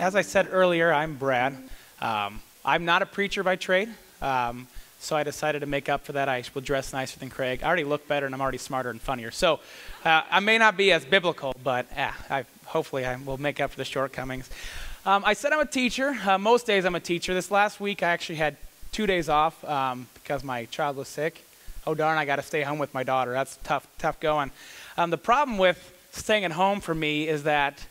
as I said earlier, I'm Brad. I'm not a preacher by trade, so I decided to make up for that. I will dress nicer than Craig. I already look better, and I'm already smarter and funnier. So I may not be as biblical, but hopefully I will make up for the shortcomings. I said I'm a teacher. Most days I'm a teacher. This last week I actually had 2 days off because my child was sick. Oh darn, I got to stay home with my daughter. That's tough going. The problem with staying at home for me is that,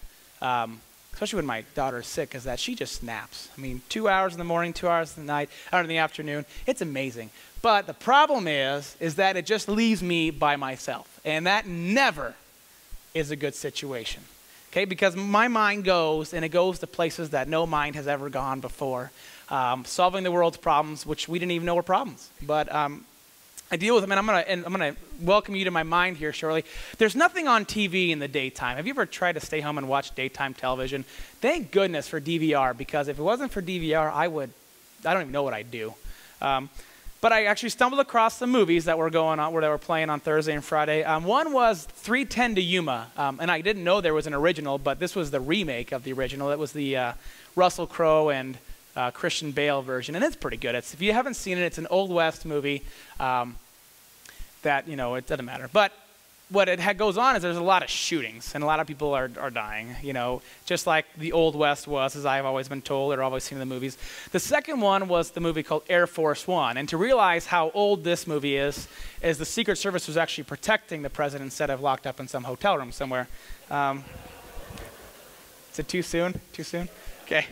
especially when my daughter is sick, is that she just snaps. I mean, 2 hours in the morning, 2 hours in the night, or in the afternoon. It's amazing. But the problem is that it just leaves me by myself. And that never is a good situation. Okay, because my mind goes, and it goes to places that no mind has ever gone before. Solving the world's problems, which we didn't even know were problems. But I deal with them, and I'm gonna welcome you to my mind here shortly. There's nothing on TV in the daytime. Have you ever tried to stay home and watch daytime television? Thank goodness for DVR, because if it wasn't for DVR, I don't even know what I'd do. But I actually stumbled across some movies that were going on, that were playing on Thursday and Friday. One was 3:10 to Yuma, and I didn't know there was an original, but this was the remake of the original. It was the Russell Crowe and Christian Bale version, and it's pretty good. If you haven't seen it, it's an Old West movie that, it doesn't matter. But what goes on is there's a lot of shootings, and a lot of people are dying, just like the Old West was, as I've always been told or always seen in the movies. The second one was the movie called Air Force One, and to realize how old this movie is the Secret Service was actually protecting the president instead of locked up in some hotel room somewhere. Is it too soon? Too soon? Okay.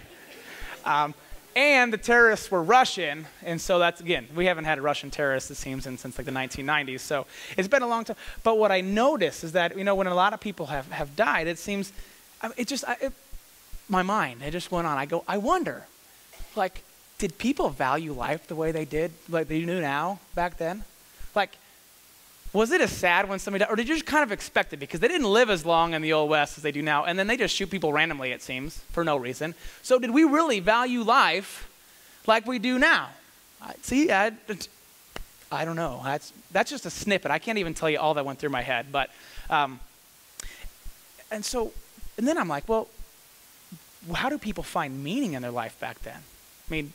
And the terrorists were Russian, and so that's, again, we haven't had a Russian terrorist, it seems, since like the 1990s, so it's been a long time. But what I noticed is that, when a lot of people have died, it seems, my mind, it just went on. I wonder, did people value life the way they did, like they do now, back then? Was it as sad when somebody died, or did you just kind of expect it? Because they didn't live as long in the Old West as they do now, and then they just shoot people randomly, it seems, for no reason. So did we really value life like we do now? See, I don't know. That's just a snippet. I can't even tell you all that went through my head. But, and then I'm like, well, how do people find meaning in their life back then? I mean,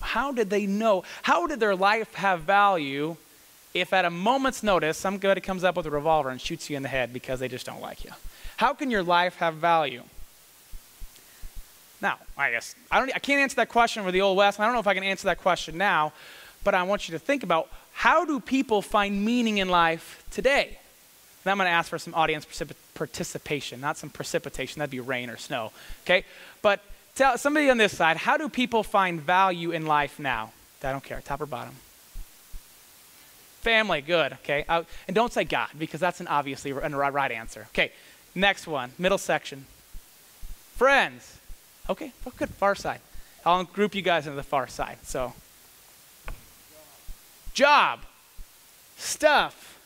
how did they know? How did their life have value if at a moment's notice somebody comes up with a revolver and shoots you in the head because they just don't like you? How can your life have value? Now, I guess I can't answer that question for the Old West, and I don't know if I can answer that question now, but I want you to think about, how do people find meaning in life today? And I'm going to ask for some audience participation, not some precipitation. That'd be rain or snow, okay? But tell somebody on this side, how do people find value in life now? I don't care, top or bottom. Family, good, okay? And don't say God, because that's an obviously right answer. Okay, next one, middle section. Friends. Okay, well, good, far side. I'll group you guys into the far side. So, job, stuff,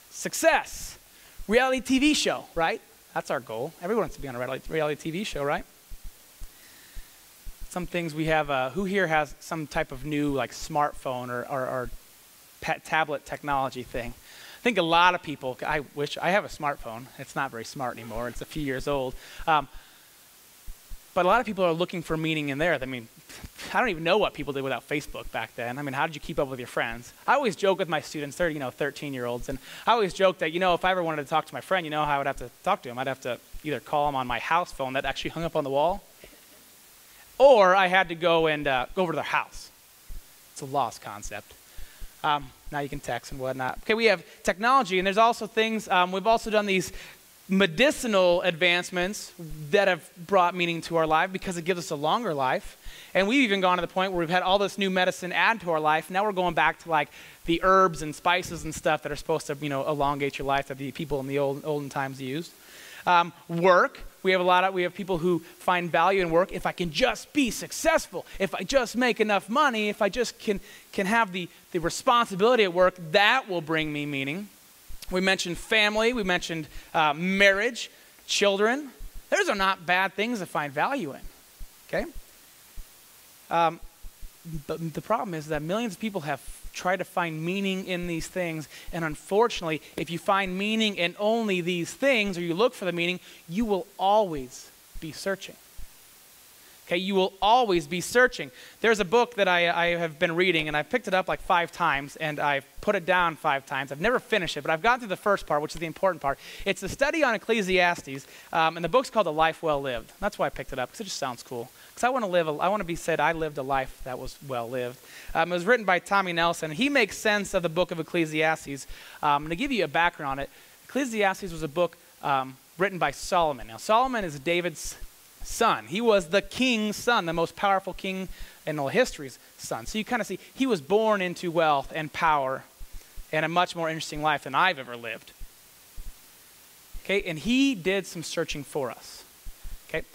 success, reality TV show, right? That's our goal. Everyone wants to be on a reality TV show, right? Some things we have, who here has some type of new smartphone or tablet technology thing? I think a lot of people, I wish I have a smartphone. It's not very smart anymore. It's a few years old. But a lot of people are looking for meaning in there. I mean, I don't even know what people did without Facebook back then. I mean, how did you keep up with your friends? I always joke with my students, they're 13-year-olds, and I always joke that, if I ever wanted to talk to my friend, how I would have to talk to him. I'd have to either call him on my house phone that actually hung up on the wall, or I had to go and go over to their house. It's a lost concept. Now you can text and whatnot. Okay, we have technology, and there's also things, we've also done these medicinal advancements that have brought meaning to our life because it gives us a longer life. And we've even gone to the point where we've had all this new medicine add to our life. Now we're going back to the herbs and spices and stuff that are supposed to, elongate your life that the people in the olden times used. Work. We have people who find value in work. If I can just be successful, if I just make enough money, if I just can have the responsibility at work, that will bring me meaning. We mentioned family. We mentioned marriage, children. Those are not bad things to find value in, okay? But the problem is that millions of people have tried to find meaning in these things, and unfortunately, if you find meaning in only these things, or you look for the meaning, you will always be searching. Okay, you will always be searching. There's a book that I have been reading, and I picked it up like 5 times, and I've put it down 5 times. I've never finished it, but I've gotten through the first part, which is the important part. It's a study on Ecclesiastes, and the book's called A Life Well Lived. That's why I picked it up, because it just sounds cool. Because I want to be said I lived a life that was well lived. It was written by Tommy Nelson. He makes sense of the book of Ecclesiastes. To give you a background on it, Ecclesiastes was a book written by Solomon. Now, Solomon is David's son. He was the king's son, the most powerful king in all history's son. So you kind of see he was born into wealth and power and a much more interesting life than I've ever lived. Okay, and he did some searching for us. Okay,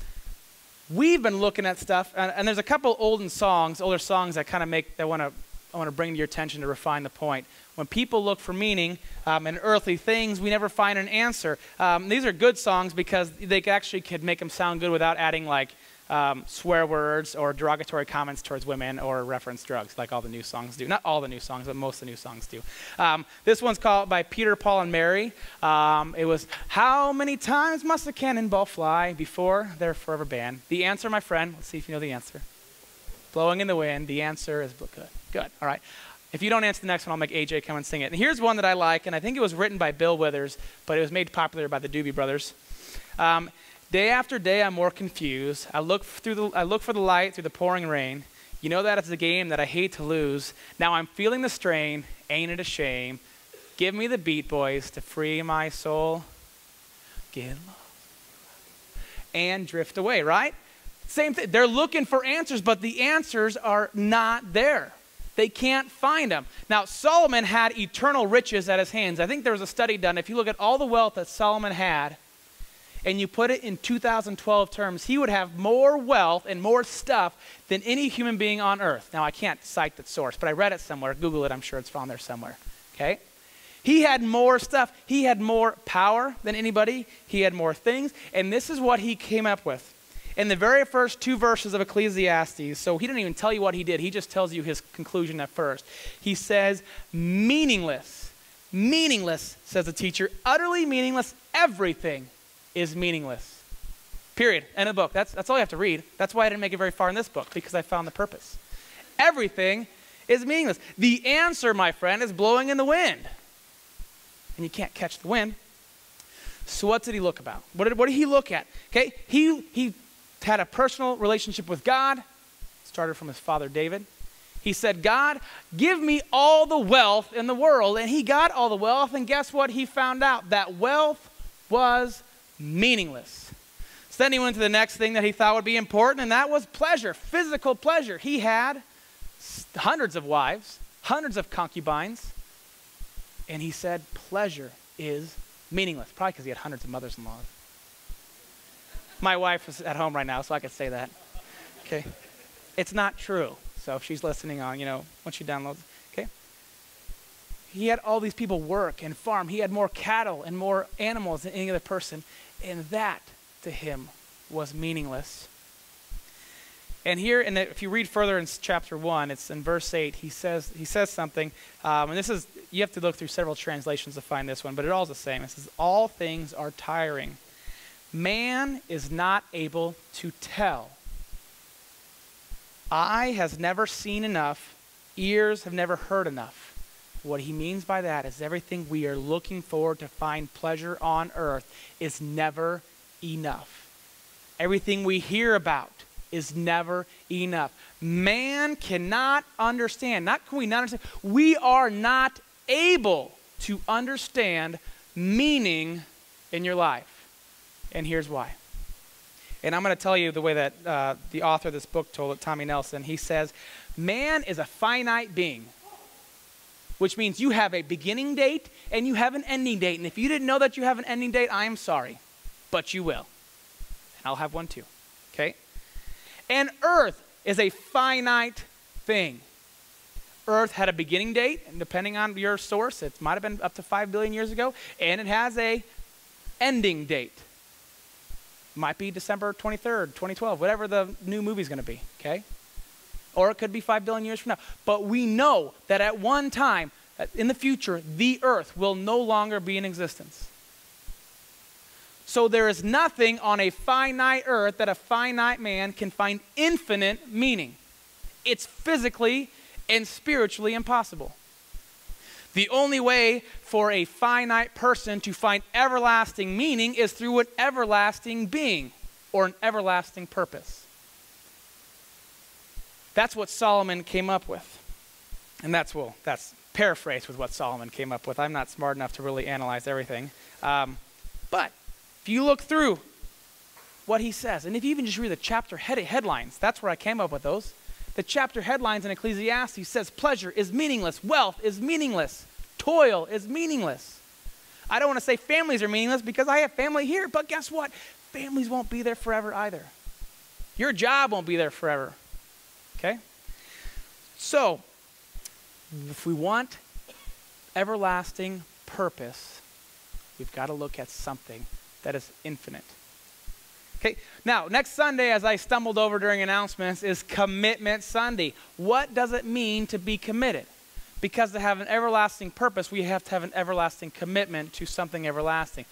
we've been looking at stuff, and there's a couple older songs that kind of I want to bring to your attention to refine the point. When people look for meaning in earthly things, we never find an answer. These are good songs because they actually could make them sound good without adding like swear words or derogatory comments towards women or reference drugs like all the new songs do. Not all the new songs, but most of the new songs do. This one's called by Peter, Paul, and Mary. It was, how many times must a cannonball fly before they're forever banned? The answer, my friend, let's see if you know the answer. Blowing in the wind, the answer is good. Good, all right. If you don't answer the next one, I'll make AJ come and sing it. And here's one that I like, and I think it was written by Bill Withers, but it was made popular by the Doobie Brothers. Day after day, I'm more confused. I look for the light through the pouring rain. You know that it's a game that I hate to lose. Now I'm feeling the strain. Ain't it a shame? Give me the beat, boys, to free my soul. Get lost and drift away, right? Same thing. They're looking for answers, but the answers are not there. They can't find them. Now, Solomon had eternal riches at his hands. I think there was a study done. If you look at all the wealth that Solomon had, and you put it in 2012 terms, he would have more wealth and more stuff than any human being on earth. Now, I can't cite that source, but I read it somewhere. Google it. I'm sure it's on there somewhere. Okay? He had more stuff. He had more power than anybody. He had more things. And this is what he came up with. In the very first 2 verses of Ecclesiastes, so he didn't even tell you what he did. He just tells you his conclusion at first. He says, meaningless. Meaningless, says the teacher. Utterly meaningless. Everything is meaningless. Period. End of the book. That's all you have to read. That's why I didn't make it very far in this book, because I found the purpose. Everything is meaningless. The answer, my friend, is blowing in the wind. And you can't catch the wind. So what did he look about? What did he look at? Okay, he had a personal relationship with God. Started from his father David. He said, God, give me all the wealth in the world. And he got all the wealth, and guess what he found out? That wealth was meaningless. So then he went to the next thing that he thought would be important, and that was pleasure, physical pleasure. He had hundreds of wives, hundreds of concubines, and he said pleasure is meaningless. Probably because he had hundreds of mothers-in-law. My wife is at home right now, so I could say that. Okay. It's not true. So if she's listening on, once she downloads, okay. He had all these people work and farm. He had more cattle and more animals than any other person. And that, to him, was meaningless. And here, if you read further in chapter 1, it's in verse 8, he says something, and this is, you have to look through several translations to find this one, but it all is the same. It says, all things are tiring. Man is not able to tell. Eye has never seen enough. Ears have never heard enough. What he means by that is everything we are looking for to find pleasure on earth is never enough. Everything we hear about is never enough. Man cannot understand. Not can we not understand. We are not able to understand meaning in your life. And here's why. And I'm going to tell you the way that the author of this book told it, Tommy Nelson. He says, man is a finite being, which means you have a beginning date and you have an ending date. And if you didn't know that you have an ending date, I am sorry, but you will. And I'll have one too, okay? And earth is a finite thing. Earth had a beginning date, and depending on your source, it might have been up to 5 billion years ago, and it has a ending date. Might be December 23rd, 2012, whatever the new movie's going to be, okay? Or it could be 5 billion years from now. But we know that at one time, in the future, the earth will no longer be in existence. So there is nothing on a finite earth that a finite man can find infinite meaning. It's physically and spiritually impossible. The only way for a finite person to find everlasting meaning is through an everlasting being or an everlasting purpose. That's what Solomon came up with. And that's paraphrased with what Solomon came up with. I'm not smart enough to really analyze everything. But if you look through what he says, and if you even just read the chapter headlines, that's where I came up with those. The chapter headlines in Ecclesiastes says pleasure is meaningless, wealth is meaningless, toil is meaningless. I don't want to say families are meaningless because I have family here, but guess what? Families won't be there forever either. Your job won't be there forever. Okay? So, if we want everlasting purpose, we've got to look at something that is infinite. Okay, now, next Sunday, as I stumbled over during announcements, is Commitment Sunday. What does it mean to be committed? Because to have an everlasting purpose, we have to have an everlasting commitment to something everlasting.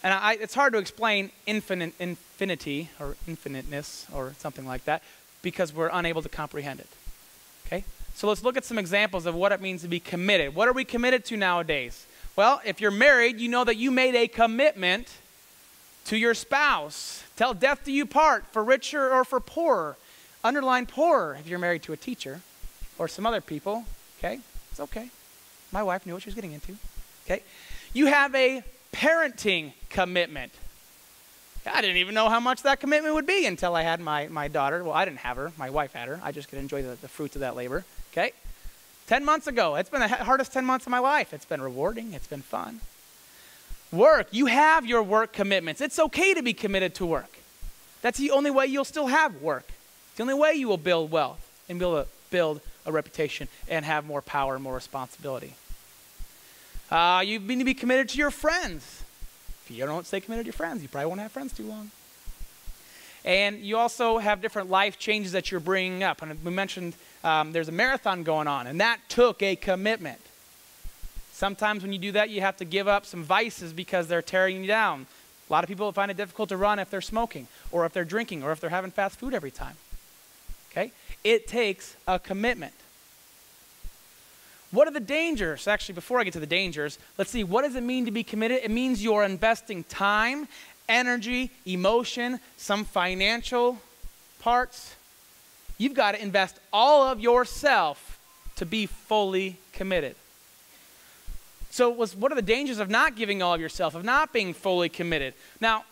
And it's hard to explain infinity or infiniteness or something like that because we're unable to comprehend it. Okay? So let's look at some examples of what it means to be committed. What are we committed to nowadays? Well, if you're married, you know that you made a commitment to your spouse. Till death do you part, for richer or for poorer. Underline poorer if you're married to a teacher or some other people. Okay? It's okay. My wife knew what she was getting into. Okay? You have a parenting commitment. I didn't even know how much that commitment would be until I had my daughter. Well, I didn't have her. My wife had her. I just could enjoy the fruits of that labor. Okay? 10 months ago. It's been the hardest 10 months of my life. It's been rewarding. It's been fun. Work. You have your work commitments. It's okay to be committed to work. That's the only way you'll still have work. It's the only way you will build wealth and be able to build a reputation and have more power and more responsibility. You need to be committed to your friends. If you don't stay committed to your friends, you probably won't have friends too long. And you also have different life changes that you're bringing up. And we mentioned there's a marathon going on, and that took a commitment. Sometimes when you do that, you have to give up some vices because they're tearing you down. A lot of people find it difficult to run if they're smoking, or if they're drinking, or if they're having fast food every time. Okay? It takes a commitment. What are the dangers? Actually, before I get to the dangers, let's see, what does it mean to be committed? It means you're investing time, energy, emotion, some financial parts. You've got to invest all of yourself to be fully committed. So what are the dangers of not giving all of yourself, of not being fully committed? Now,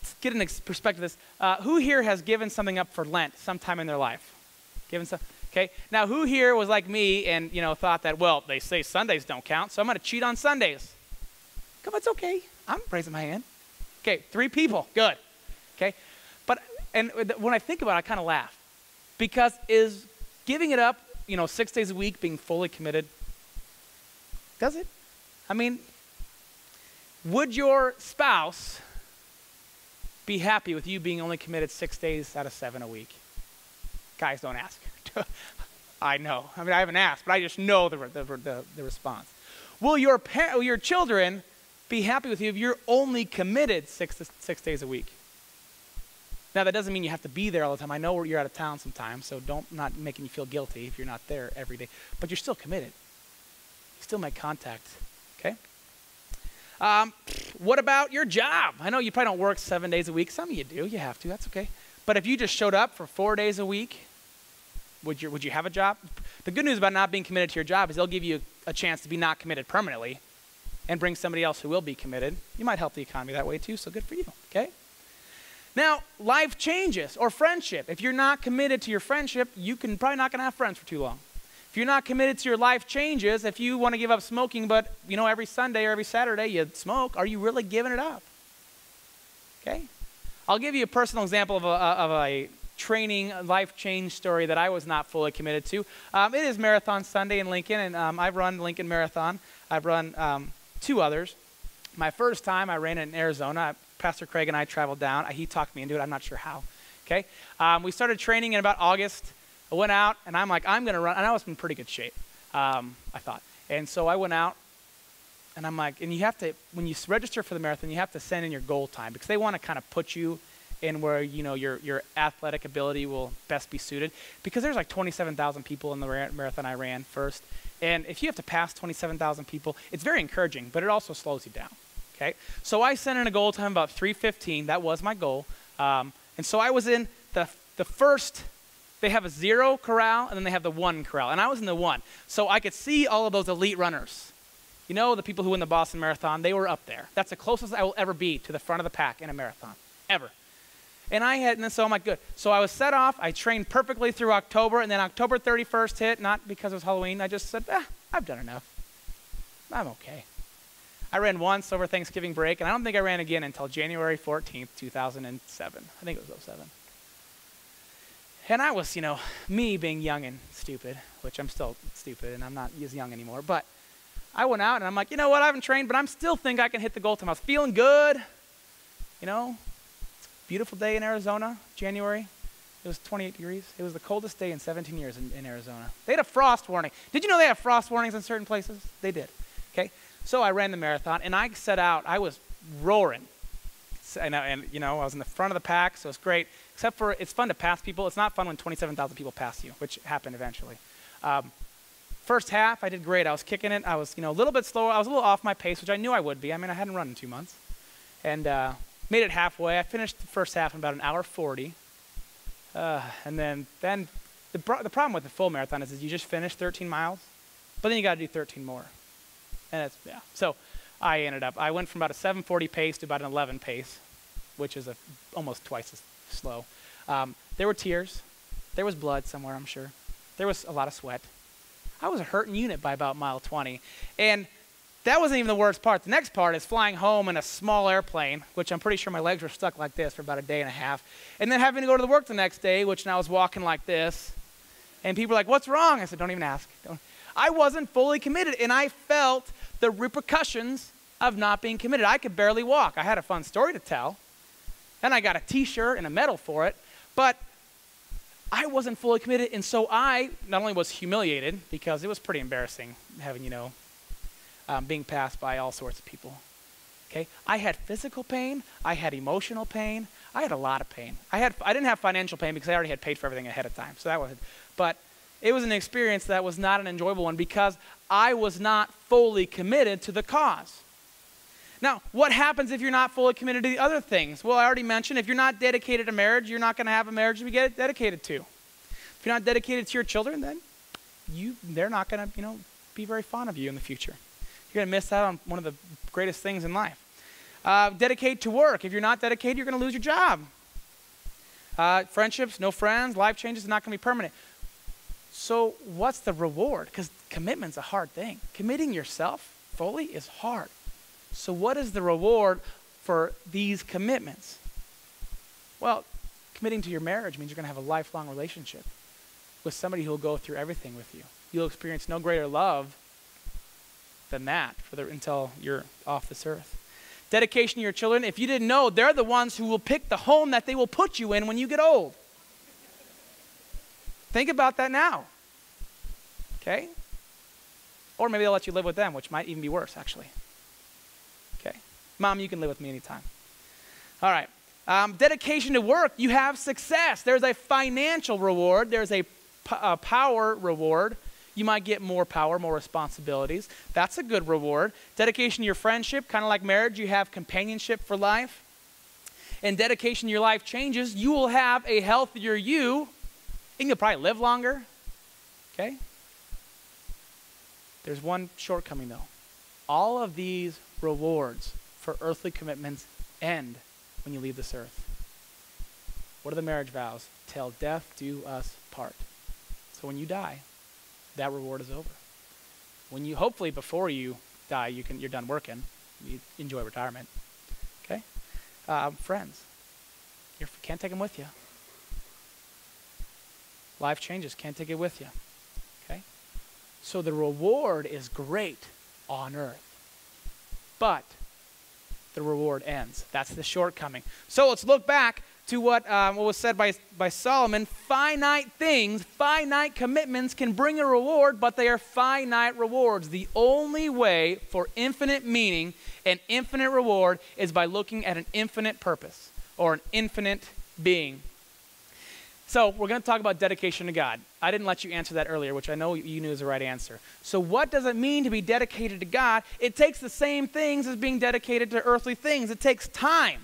let's get a perspective of this. Who here has given something up for Lent sometime in their life? Given some, okay. Now, who here was like me and, thought that, well, they say Sundays don't count, so I'm going to cheat on Sundays. Come on, it's okay. I'm raising my hand. Okay, 3 people. Good. Okay. And when I think about it, I kind of laugh. Because is giving it up, 6 days a week, being fully committed, does it? I mean, would your spouse be happy with you being only committed 6 days out of 7 a week? Guys, don't ask. I know. I mean, I haven't asked, but I just know the response. Will your children be happy with you if you're only committed 6 days a week? Now, that doesn't mean you have to be there all the time. I know you're out of town sometimes, so not making you feel guilty if you're not there every day. But you're still committed. You still make contact. Okay? What about your job? I know you probably don't work 7 days a week. Some of you do. You have to. That's okay. But if you just showed up for 4 days a week, would you have a job? The good news about not being committed to your job is they'll give you a chance to be not committed permanently and bring somebody else who will be committed. You might help the economy that way too, so good for you. Okay? Now, life changes or friendship. If you're not committed to your friendship, you can probably not going to have friends for too long. If you're not committed to your life changes, if you want to give up smoking, but every Sunday or every Saturday you smoke, are you really giving it up? Okay? I'll give you a personal example of a training, life change story that I was not fully committed to. It is Marathon Sunday in Lincoln, and I've run Lincoln Marathon. I've run 2 others. My first time I ran it in Arizona. Pastor Craig and I traveled down. He talked me into it. I'm not sure how. Okay? We started training in about August. I went out, and I'm like, I'm going to run. And I was in pretty good shape, I thought. And so I went out. And I'm like, and you have to, when you register for the marathon, you have to send in your goal time because they want to kind of put you in where, your athletic ability will best be suited. Because there's like 27,000 people in the marathon I ran first. And if you have to pass 27,000 people, it's very encouraging, but it also slows you down. Okay? So I sent in a goal time about 3:15. That was my goal. And so I was in the first, they have a 0 corral, and then they have the 1 corral. And I was in the 1. So I could see all of those elite runners. The people who win the Boston Marathon, they were up there. That's the closest I will ever be to the front of the pack in a marathon, ever. And so I'm like, good. So I was set off. I trained perfectly through October, and then October 31st hit, not because it was Halloween. I just said, I've done enough. I'm okay. I ran once over Thanksgiving break, and I don't think I ran again until January 14th, 2007. I think it was 07. And I was, me being young and stupid, which I'm still stupid, and I'm not as young anymore, but I went out, and I'm like, you know what, I haven't trained, but I still think I can hit the goal time. I was feeling good, It's a beautiful day in Arizona, January. It was 28 degrees. It was the coldest day in 17 years in Arizona. They had a frost warning. Did you know they have frost warnings in certain places? They did. Okay, so I ran the marathon, and I set out. I was roaring, and I was in the front of the pack, so it was great. Except for it's fun to pass people. It's not fun when 27,000 people pass you, which happened eventually. First half, I did great. I was kicking it. I was, a little bit slower. I was a little off my pace, which I knew I would be. I mean, I hadn't run in 2 months. And made it halfway. I finished the first half in about 1:40. And then the problem with the full marathon is you just finish 13 miles, but then you got to do 13 more. And So I went from about a 7:40 pace to about an 11 pace, which is almost twice as slow. There were tears. There was blood somewhere, I'm sure. There was a lot of sweat. I was a hurting unit by about mile 20. And that wasn't even the worst part. The next part is flying home in a small airplane, which I'm pretty sure my legs were stuck like this for about a day and a half. And then having to go to the work the next day, which now I was walking like this. And people were like, what's wrong? I said, don't even ask. I wasn't fully committed, and I felt the repercussions of not being committed. I could barely walk. I had a fun story to tell, and I got a T-shirt and a medal for it, but I wasn't fully committed, and so I not only was humiliated, because it was pretty embarrassing having, being passed by all sorts of people. Okay, I had physical pain, I had emotional pain, I had a lot of pain. I didn't have financial pain because I already had paid for everything ahead of time, so that was, but it was an experience that was not an enjoyable one because I was not fully committed to the cause. Now, what happens if you're not fully committed to the other things? Well, I already mentioned, if you're not dedicated to marriage, you're not going to have a marriage to get dedicated to. If you're not dedicated to your children, then they're not going to, be very fond of you in the future. You're going to miss out on one of the greatest things in life. Dedicate to work. If you're not dedicated, you're going to lose your job. Friendships, no friends, life changes, not going to be permanent. So what's the reward? Because commitment's a hard thing. Committing yourself fully is hard. So what is the reward for these commitments? Well, committing to your marriage means you're going to have a lifelong relationship with somebody who will go through everything with you. You'll experience no greater love than that until you're off this earth. Dedication to your children. If you didn't know, they're the ones who will pick the home that they will put you in when you get old. Think about that now. Okay? Or maybe they'll let you live with them, which might even be worse, actually. Okay? Mom, you can live with me anytime. All right. Dedication to work. You have success. There's a financial reward. There's a power reward. You might get more power, more responsibilities. That's a good reward. Dedication to your friendship, kind of like marriage, you have companionship for life. And dedication to your life changes. You will have a healthier you, and you'll probably live longer. Okay? There's one shortcoming, though. All of these rewards for earthly commitments end when you leave this earth. What are the marriage vows? Till death do us part. So when you die, that reward is over. When you, hopefully before you die, you're done working. You enjoy retirement. Okay? Friends. You can't take them with you. Life changes. Can't take it with you. Okay? So the reward is great on earth. But the reward ends. That's the shortcoming. So let's look back. to what was said by Solomon, finite things, finite commitments can bring a reward, but they are finite rewards. The only way for infinite meaning and infinite reward is by looking at an infinite purpose or an infinite being. So we're going to talk about dedication to God. I didn't let you answer that earlier, which I know you knew is the right answer. So what does it mean to be dedicated to God? It takes the same things as being dedicated to earthly things. It takes time.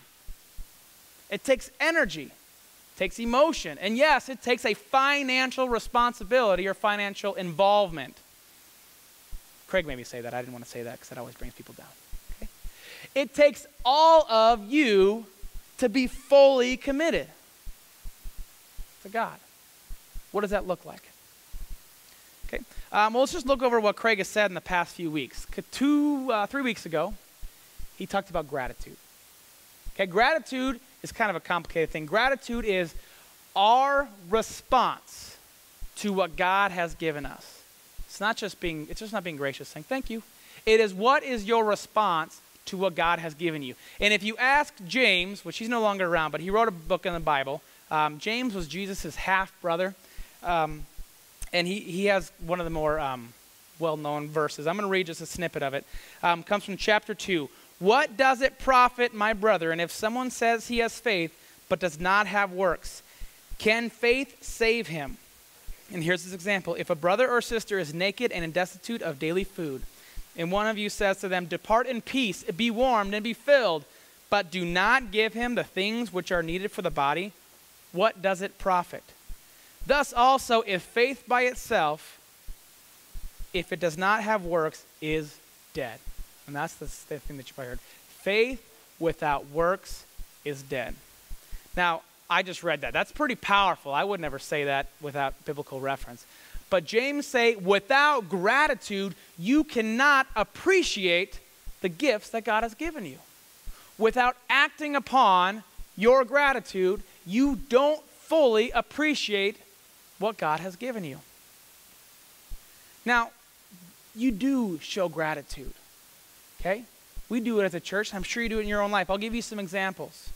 It takes energy. It takes emotion. And yes, it takes a financial responsibility or financial involvement. Craig made me say that. I didn't want to say that because that always brings people down. Okay? It takes all of you to be fully committed to God. What does that look like? Okay. Well, let's just look over what Craig has said in the past few weeks. 3 weeks ago, he talked about gratitude. Okay, gratitude is kind of a complicated thing. Gratitude is our response to what God has given us. It's not just not being gracious, saying thank you. It is what is your response to what God has given you. And if you ask James, which he's no longer around, but he wrote a book in the Bible. James was Jesus' half-brother, and he has one of the more well-known verses. I'm going to read just a snippet of it. Comes from chapter 2. What does it profit, my brother, and if someone says he has faith but does not have works, can faith save him? And here's this example. If a brother or sister is naked and destitute of daily food, and one of you says to them, depart in peace, be warmed and be filled, but do not give him the things which are needed for the body, what does it profit? Thus also, if faith by itself, if it does not have works, is dead. And that's the thing that you probably heard. Faith without works is dead. Now, I just read that. That's pretty powerful. I would never say that without biblical reference. But James say, without gratitude, you cannot appreciate the gifts that God has given you. Without acting upon your gratitude, you don't fully appreciate what God has given you. Now, you do show gratitude, okay? We do it as a church. I'm sure you do it in your own life. I'll give you some examples.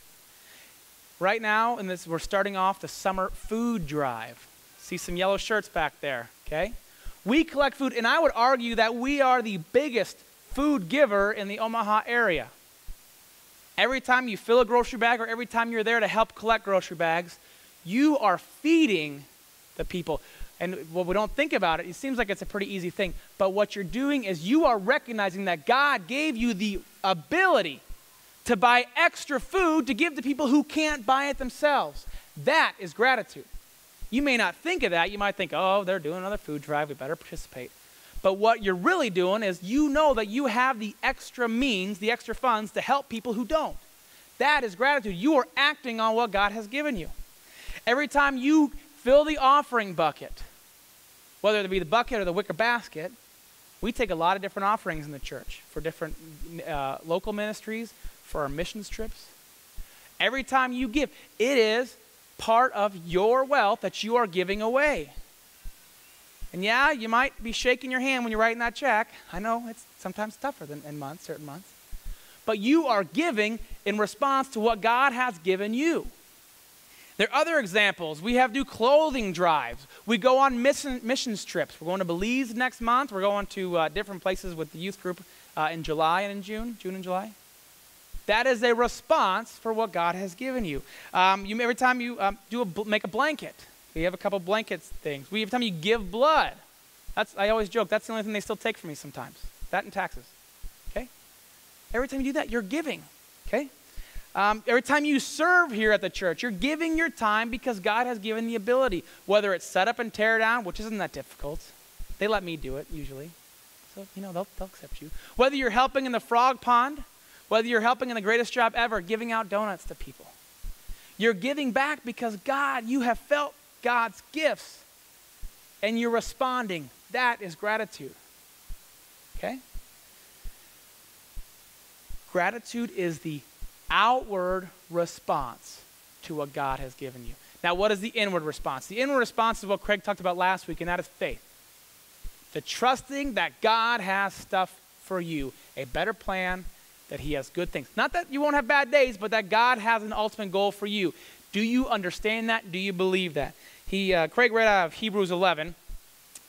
Right now, we're starting off the summer food drive. See some yellow shirts back there, okay? We collect food, and I would argue that we are the biggest food giver in the Omaha area. Every time you fill a grocery bag or every time you're there to help collect grocery bags, you are feeding the people. And when we don't think about it, it seems like it's a pretty easy thing. But what you're doing is you are recognizing that God gave you the ability to buy extra food to give to people who can't buy it themselves. That is gratitude. You may not think of that. You might think, oh, they're doing another food drive. We better participate. But what you're really doing is you know that you have the extra means, the extra funds to help people who don't. That is gratitude. You are acting on what God has given you. Every time you fill the offering bucket, whether it be the bucket or the wicker basket, we take a lot of different offerings in the church for different local ministries, for our missions trips. Every time you give, it is part of your wealth that you are giving away. And yeah, you might be shaking your hand when you're writing that check. I know it's sometimes tougher than in months, certain months. But you are giving in response to what God has given you. There are other examples. We have new clothing drives. We go on missions trips. We're going to Belize next month. We're going to different places with the youth group in July and in June and July. That is a response for what God has given you. Every time you make a blanket, we have a couple blankets things. Every time you give blood, I always joke, that's the only thing they still take from me sometimes. That and taxes, okay? Every time you do that, you're giving, okay? Every time you serve here at the church, you're giving your time because God has given the ability. Whether it's set up and tear down, which isn't that difficult. They let me do it usually. So, they'll accept you. Whether you're helping in the frog pond, whether you're helping in the greatest job ever, giving out donuts to people. You're giving back because you have felt God's gifts and you're responding. That is gratitude, okay? Gratitude is the outward response to what God has given you. Now, what is the inward response? The inward response is what Craig talked about last week, and that is faith. The trusting that God has stuff for you, a better plan, that he has good things. Not that you won't have bad days, but that God has an ultimate goal for you. Do you understand that? Do you believe that? Craig read out of Hebrews 11,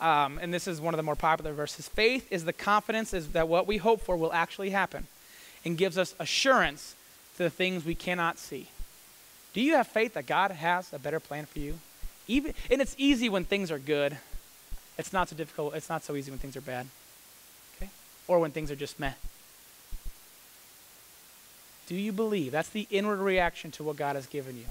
and this is one of the more popular verses. Faith is the confidence that what we hope for will actually happen and gives us assurance to the things we cannot see. Do you have faith that God has a better plan for you? And it's easy when things are good. It's not so difficult. It's not so easy when things are bad. Okay? Or when things are just meh. Do you believe? That's the inward reaction to what God has given you.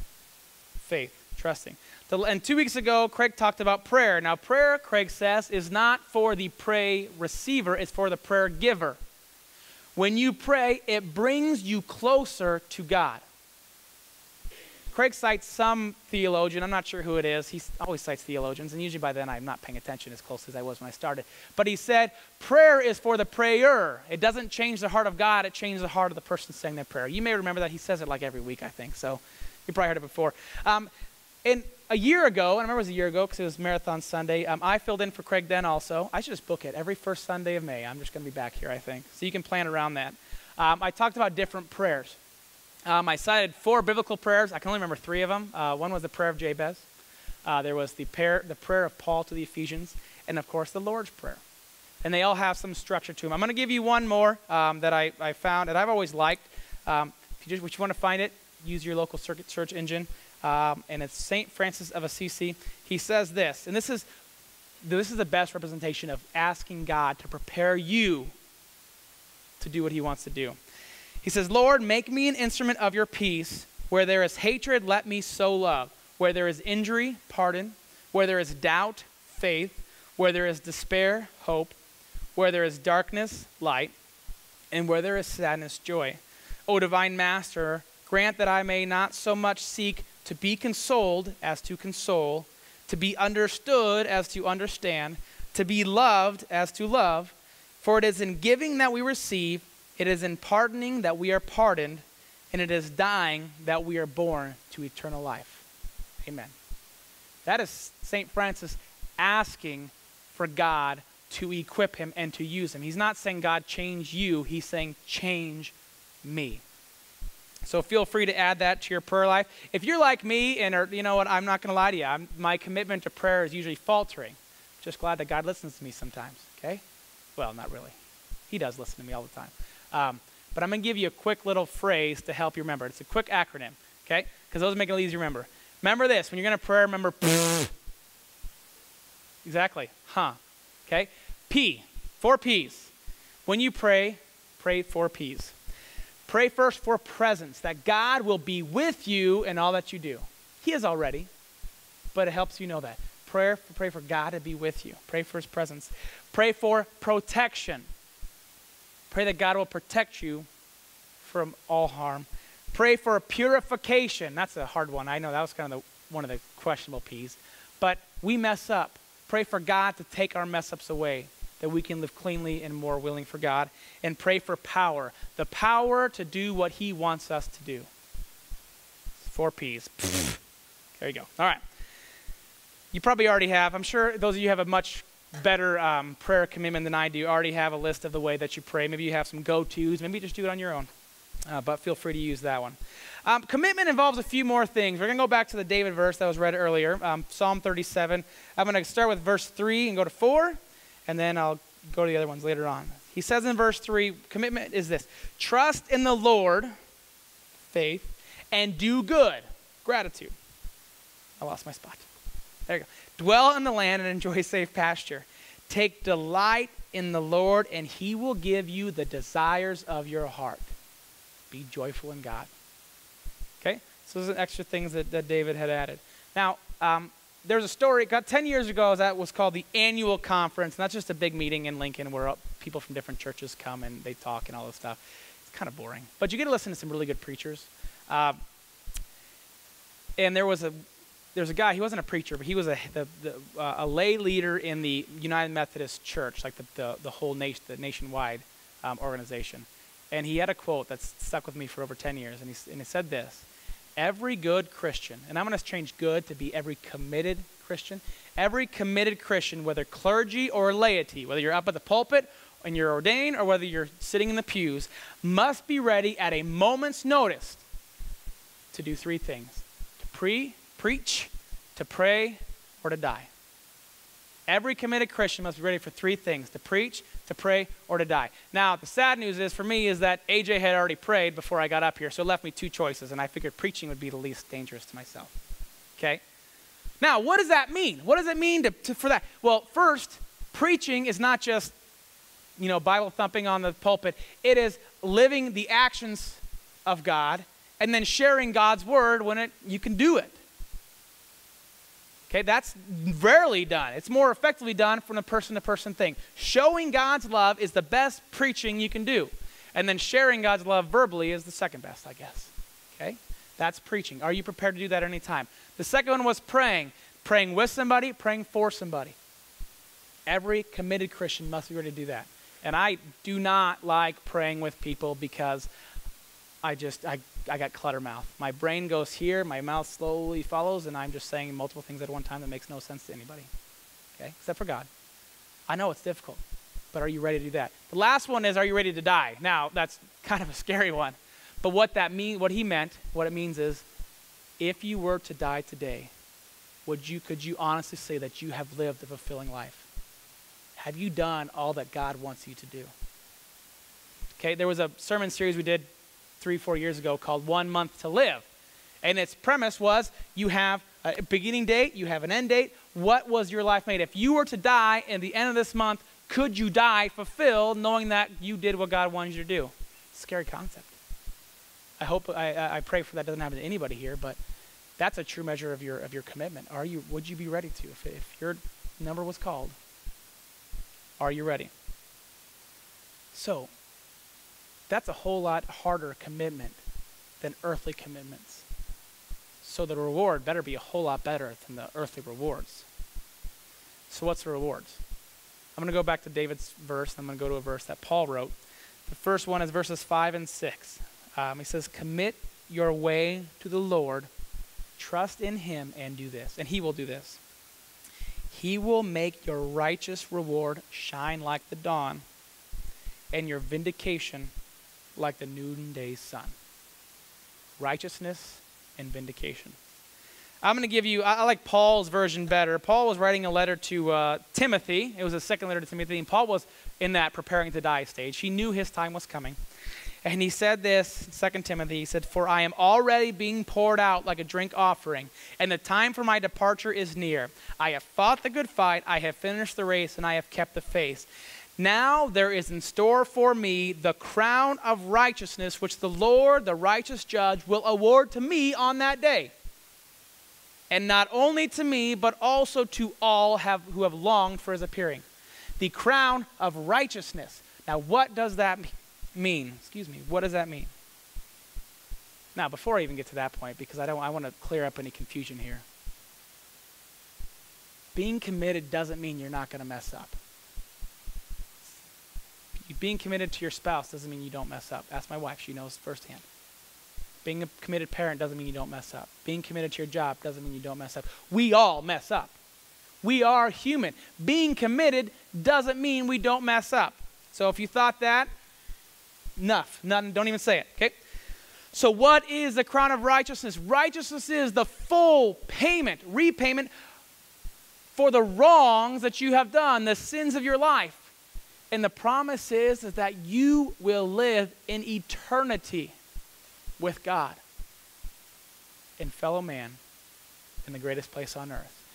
Faith, trusting. And 2 weeks ago, Craig talked about prayer. Now, prayer, Craig says, is not for the pray receiver. It's for the prayer giver. When you pray, it brings you closer to God. Craig cites some theologian. I'm not sure who it is. He always cites theologians, and usually by then I'm not paying attention as close as I was when I started. But he said, prayer is for the prayer. It doesn't change the heart of God. It changes the heart of the person saying that prayer. You may remember that. He says it like every week, I think. So you probably heard it before. And a year ago, and I remember it was a year ago because it was Marathon Sunday, I filled in for Craig then also. I should just book it every first Sunday of May. I'm just going to be back here, I think. So you can plan around that. I talked about different prayers. I cited 4 biblical prayers. I can only remember 3 of them. One was the prayer of Jabez. There was the prayer of Paul to the Ephesians. And, of course, the Lord's Prayer. And they all have some structure to them. I'm going to give you one more that I found that I've always liked. If you want to find it, use your local search engine. And it's St. Francis of Assisi. He says this, and this is the best representation of asking God to prepare you to do what he wants to do. He says, Lord, make me an instrument of your peace. Where there is hatred, let me sow love. Where there is injury, pardon. Where there is doubt, faith. Where there is despair, hope. Where there is darkness, light. And where there is sadness, joy. O divine master, grant that I may not so much seek to be consoled as to console, to be understood as to understand, to be loved as to love. For it is in giving that we receive, it is in pardoning that we are pardoned, and it is dying that we are born to eternal life. Amen. That is St. Francis asking for God to equip him and to use him. He's not saying, God, change you. He's saying, change me. So feel free to add that to your prayer life. If you're like me, and you know what, I'm not going to lie to you. My commitment to prayer is usually faltering. Just glad that God listens to me sometimes, okay? Well, not really. He does listen to me all the time. But I'm going to give you a quick little phrase to help you remember. It's a quick acronym, okay? Because those make it easy to remember. Remember this. When you're going to pray, remember exactly. Okay? P. 4 P's. When you pray 4 P's. Pray first for presence, that God will be with you in all that you do. He is already, but it helps you know that. Pray for God to be with you. Pray for his presence. Pray for protection. Pray that God will protect you from all harm. Pray for purification. That's a hard one. I know that was kind of one of the questionable P's. But we mess up. Pray for God to take our mess ups away, that we can live cleanly and more willing for God. And pray for power. The power to do what he wants us to do. 4 P's. There you go. All right. You probably already have. I'm sure those of you have a much better prayer commitment than I do. Already have a list of the way that you pray. Maybe you have some go-tos. Maybe you just do it on your own. But feel free to use that one. Commitment involves a few more things. We're going to go back to the David verse that was read earlier, Psalm 37. I'm going to start with verse 3 and go to 4, and then I'll go to the other ones later on. He says in verse 3, commitment is this: trust in the Lord, faith, and do good, gratitude. I lost my spot. There you go. Dwell in the land and enjoy safe pasture. Take delight in the Lord, and he will give you the desires of your heart. Be joyful in God. Okay? So those are extra things that David had added. Now, there's a story, 10 years ago, that was called the annual conference. And that's just a big meeting in Lincoln where people from different churches come and they talk and all this stuff. It's kind of boring. But you get to listen to some really good preachers. And there's a guy, he wasn't a preacher, but he was a lay leader in the United Methodist Church, like the whole the nationwide organization. And he had a quote that's stuck with me for over 10 years, and he said this: every good Christian, and I'm going to change good to be every committed Christian, every committed Christian, whether clergy or laity, whether you're up at the pulpit and you're ordained or whether you're sitting in the pews, must be ready at a moment's notice to do 3 things: to preach, to pray, or to die. Every committed Christian must be ready for three things: to preach, to pray, or to die. Now, the sad news is, for me, is that AJ had already prayed before I got up here, so it left me two choices, and I figured preaching would be the least dangerous to myself. Okay? Now, what does that mean? What does it mean for that? Well, first, preaching is not just, Bible thumping on the pulpit. It is living the actions of God and then sharing God's word when you can do it. Okay, that's rarely done. It's more effectively done from a person-to-person thing. Showing God's love is the best preaching you can do. And then sharing God's love verbally is the second best, I guess. Okay, that's preaching. Are you prepared to do that any time? The second one was praying. Praying with somebody, praying for somebody. Every committed Christian must be ready to do that. And I do not like praying with people because I got clutter mouth. My brain goes here, my mouth slowly follows, and I'm just saying multiple things at one time that makes no sense to anybody. Okay? Except for God. I know it's difficult, but are you ready to do that? The last one is, are you ready to die? Now, that's kind of a scary one. But what it means is, if you were to die today, could you honestly say that you have lived a fulfilling life? Have you done all that God wants you to do? Okay, there was a sermon series we did 3-4 years ago called 1 Month to Live. And its premise was, you have a beginning date, you have an end date. What was your life made? If you were to die at the end of this month, could you die fulfilled knowing that you did what God wanted you to do? Scary concept. I pray for that doesn't happen to anybody here, but that's a true measure of your commitment. Would you be ready to? If your number was called, are you ready? So, that's a whole lot harder commitment than earthly commitments. So the reward better be a whole lot better than the earthly rewards. So what's the rewards? I'm going to go back to David's verse, and I'm going to go to a verse that Paul wrote. The first one is verses 5 and 6. He says, commit your way to the Lord, trust in him, and do this. And he will do this. He will make your righteous reward shine like the dawn, and your vindication like the noonday sun. Righteousness and vindication. I'm going to give you, I like Paul's version better. Paul was writing a letter to Timothy. It was a second letter to Timothy, and Paul was in that preparing to die stage. He knew his time was coming. And he said this, 2 Timothy, he said, for I am already being poured out like a drink offering, and the time for my departure is near. I have fought the good fight, I have finished the race, and I have kept the faith. Now there is in store for me the crown of righteousness, which the Lord, the righteous judge, will award to me on that day. And not only to me, but also to all who have longed for his appearing. The crown of righteousness. Now what does that mean? What does that mean? Now, before I even get to that point, because I want to clear up any confusion here. Being committed doesn't mean you're not going to mess up. Being committed to your spouse doesn't mean you don't mess up. Ask my wife, she knows firsthand. Being a committed parent doesn't mean you don't mess up. Being committed to your job doesn't mean you don't mess up. We all mess up. We are human. Being committed doesn't mean we don't mess up. So if you thought that, nothing, don't even say it, okay? So what is the crown of righteousness? Righteousness is the full repayment for the wrongs that you have done, the sins of your life. And the promise is that you will live in eternity with God and fellow man in the greatest place on earth.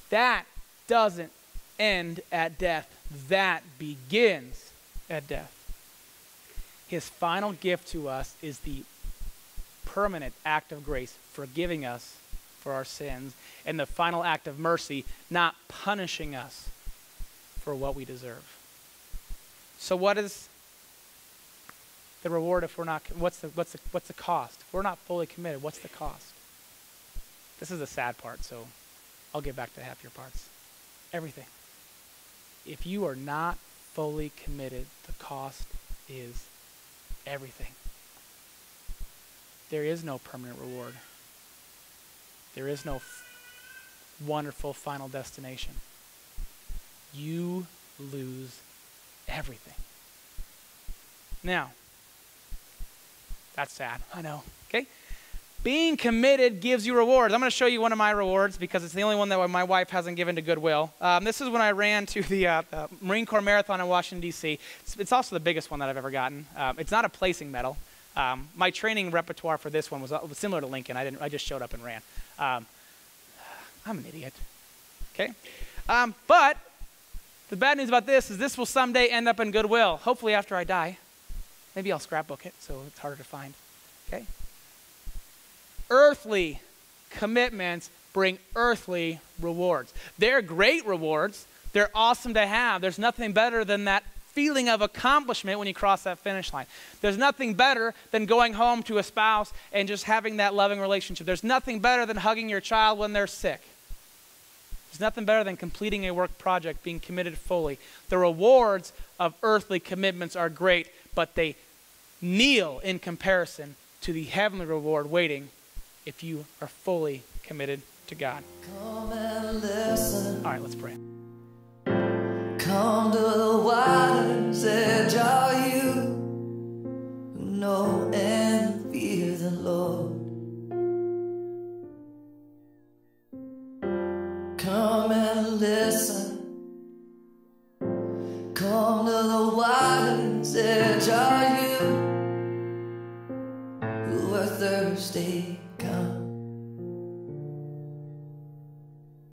That doesn't end at death. That begins at death. His final gift to us is the permanent act of grace, forgiving us for our sins, and the final act of mercy, not punishing us for what we deserve. So what is the reward if we're not, what's the cost? If we're not fully committed, what's the cost? This is the sad part, so I'll get back to the happier parts. Everything. If you are not fully committed, the cost is everything. There is no permanent reward. There is no wonderful final destination. You lose everything. Now, that's sad, I know, okay? Being committed gives you rewards. I'm going to show you one of my rewards because it's the only one that my wife hasn't given to Goodwill. This is when I ran to the Marine Corps Marathon in Washington, D.C. It's also the biggest one that I've ever gotten. It's not a placing medal. My training repertoire for this one was similar to Lincoln. I just showed up and ran. I'm an idiot. Okay? But the bad news about this is this will someday end up in Goodwill, hopefully after I die. Maybe I'll scrapbook it so it's harder to find. Okay? Earthly commitments bring earthly rewards. They're great rewards. They're awesome to have. There's nothing better than that feeling of accomplishment when you cross that finish line. There's nothing better than going home to a spouse and just having that loving relationship. There's nothing better than hugging your child when they're sick. There's nothing better than completing a work project, being committed fully. The rewards of earthly commitments are great, but they kneel in comparison to the heavenly reward waiting if you are fully committed to God. Come and listen. All right, let's pray. Come to the water's edge, are you who know and fear the Lord? Come and listen. Come to the water's edge, are you who are thirsty? Come.